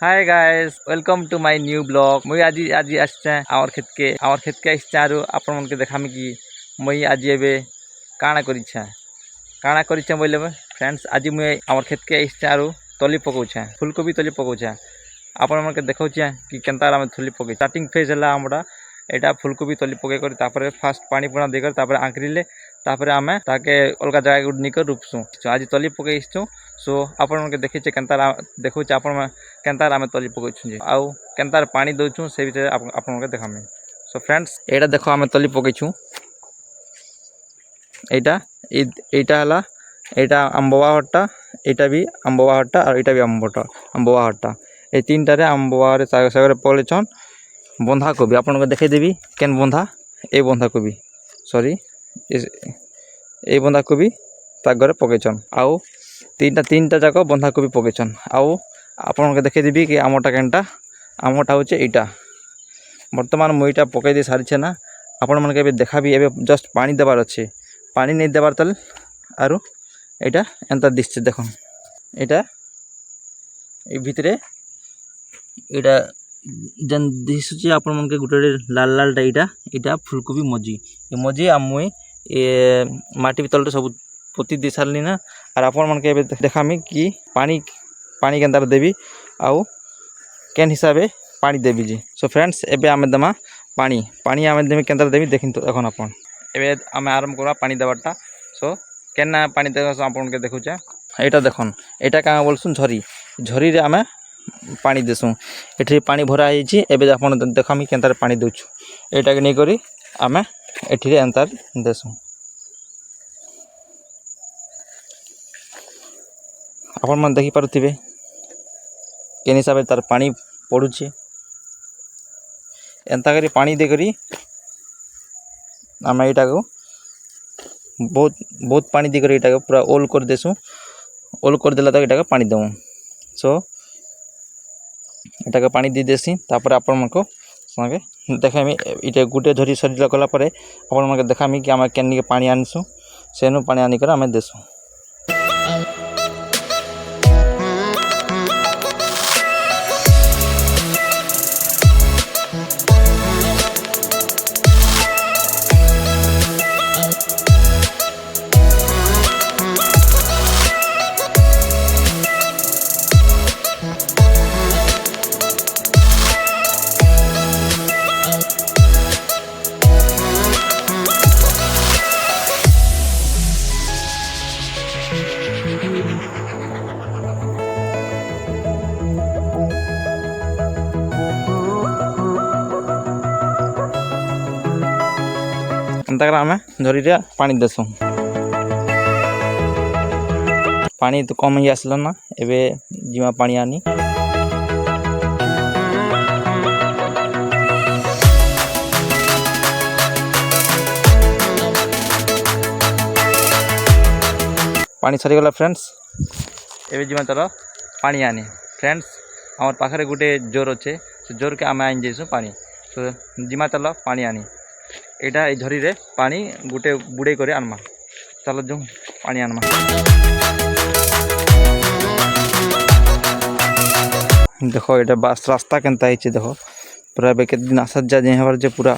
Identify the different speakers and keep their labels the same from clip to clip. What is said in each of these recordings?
Speaker 1: Hi guys welcome to my new blog मुई आज आज आसचे आवर खेत के आसचे आरो आपण मन के देखामी कि मुई आज एबे काଣା करिछे बोले फ्रेंड्स आज मुई आवर खेत के आसचे आरो तली पकाउछे फूलकोबी तली पकाउछे आपण मन के देखौछे कि केनता आमे तली पकाई स्टार्टिंग फेज हला हमरा एटा फूलकोबी तली पकाई कर तापर फास्ट पानी पुना देकर तापर आंकरिले तापर आमे ताके अलगा जगह गुड निकर रूपसु आज तली पकाई इछु सो आपण मन के देखिछे केनता देखौछे आपण मन केनता आमे तली पकाउछु जे आउ केनता पानी दउछु से विषय आपण मन के देखामे सो फ्रेंड्स एटा देखो आमे तली पकाइछु एटा हला एटा आंबवा हट्टा एटा भी आंबवा हट्टा और एटा भी आंबवा हट्टा ए तीनटा रे आंबवा रे सागर पलेछन बंधा कोबी आपन को देखे देबी केन बंधा ए बंधा कोबी सॉरी ए बंधा कोबी तागरे पकेछन आउ तीनटा जाक बंधा कोबी पकेछन आउ आपन को देखे देबी कि आमटा केनटा आमटा होचे एटा वर्तमान मुईटा पकई दे सारिछे ना आपन मन के देखा भी एबे जस्ट पानी देबार अच्छे पानी नहीं देबार तल आरो एटा एंता दिसছে देखो एटा ए भितरे एटा जन दिसुची आपन मन के गुटे लाल लाल एटा फूलकोबी मजी ए मजी आमुई ए माटी तल सब पोती दे सारली ना और आपन मन के देखामी कि पानी पानी केनता देबी आउ केन हिसाबे पानी देबी जी सो फ्रेंड्स एबे आमे दमा पानी पानी आमे देबी केनता देबी देखिन तो এখন आपन एबे आमे आरंभ करबा पानी देबाटा सो केना पानी देबा आपन के देखुछे एटा देखन एटा का बोलसुन झरी झरी रे आमे पानी देसु एठी पानी भरा आइछि एबे आपन देखामी केनता पानी दउछु एटा के नै करी आमे एठी रे एंता देसु आपन मन देखि पारुथिबे केन हिसाबे तार पानी पडुछि एंता करी पानी दे करी आमे एटा को बहुत पानी दी कर एटा को पूरा ओल कर देसु ओल कर देला तक एटा को पानी देमु सो एटा को पानी दी देसी तापर आपन मन को संगे देखामी इटे गुटे झरी सरिला कला परे आपन मन के देखामी कि आमे केन के पानी आनसु सेनु पानी आनी कर आमे देसु आमे झरी रे पानी देसु पानी तो कम ही आसला ना एबे जिमा पानी आनी पानी सरी गला फ्रेंड्स एबे जिमा चलो पानी आनी फ्रेंड्स हमर पाखरे गुटे जोर अच्छे से जोर के आमे आइन जेसु पानी तो जिमा चलो पानी आनी एटा ए झरी रे पानी गुटे बुड़े करे आनमा चलो जो पानी आनमा देखो एटा बास रास्ता केनता हिचे देखो पूरा बेके दिन आसा जा जे हवर जे पूरा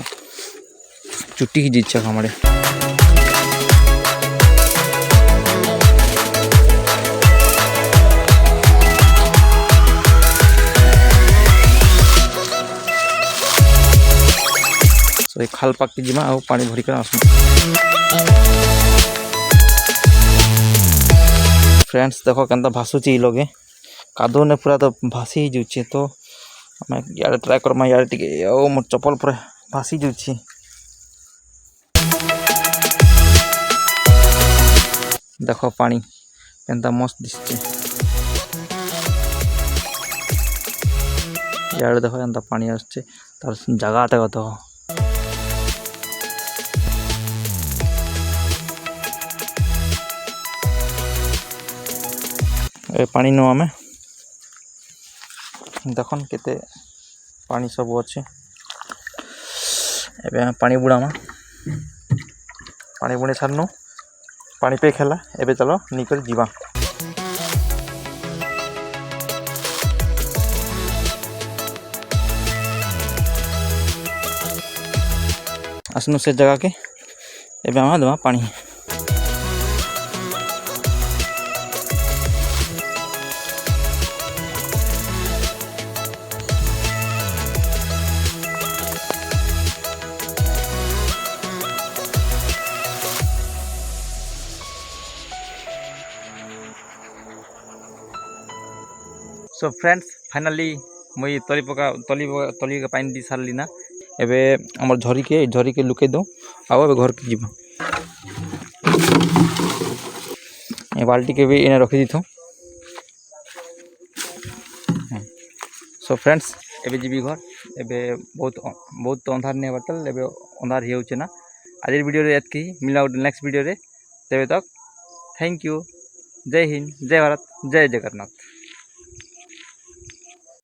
Speaker 1: चुट्टी की जिच्छा हमरे खाल पाकी जिमा और पानी भरी कर आसु फ्रेंड्स देखो केनता भासुची लगे कादो ने पूरा तो भासी ही जुचे तो मैं यार ट्राई करमा यार टिके ओ मोर चप्पल पूरा भासी जुची देखो पानी केनता मस्त दिसचे यार देखो केनता पानी आछे तार जगह आता कतो ए पानी नो आमे देखन केते पानी सब अच्छे एबे पानी बुड़ामा पानी बुणे छाड़नु पानी पे खेला एबे चलो निकल जीवा आसनु से जगह के एबे आम देमा पानी। सो फ्रेंड्स फाइनाली मुई तली का पानी दी सारली ना एबे हमर झरी के लुके दो आओ एबे घर के जीव ए बाल्टी के भी इने रखी दी थो। सो फ्रेंड्स एबे जीवी घर एबे बहुत अंधार नहीं बटल एबे अंधार ही होचे ना आज वीडियो रे एतकी मिला नेक्स्ट वीडियो रे तेबे तक थैंक यू। जय हिंद, जय भारत, जय जगन्नाथ।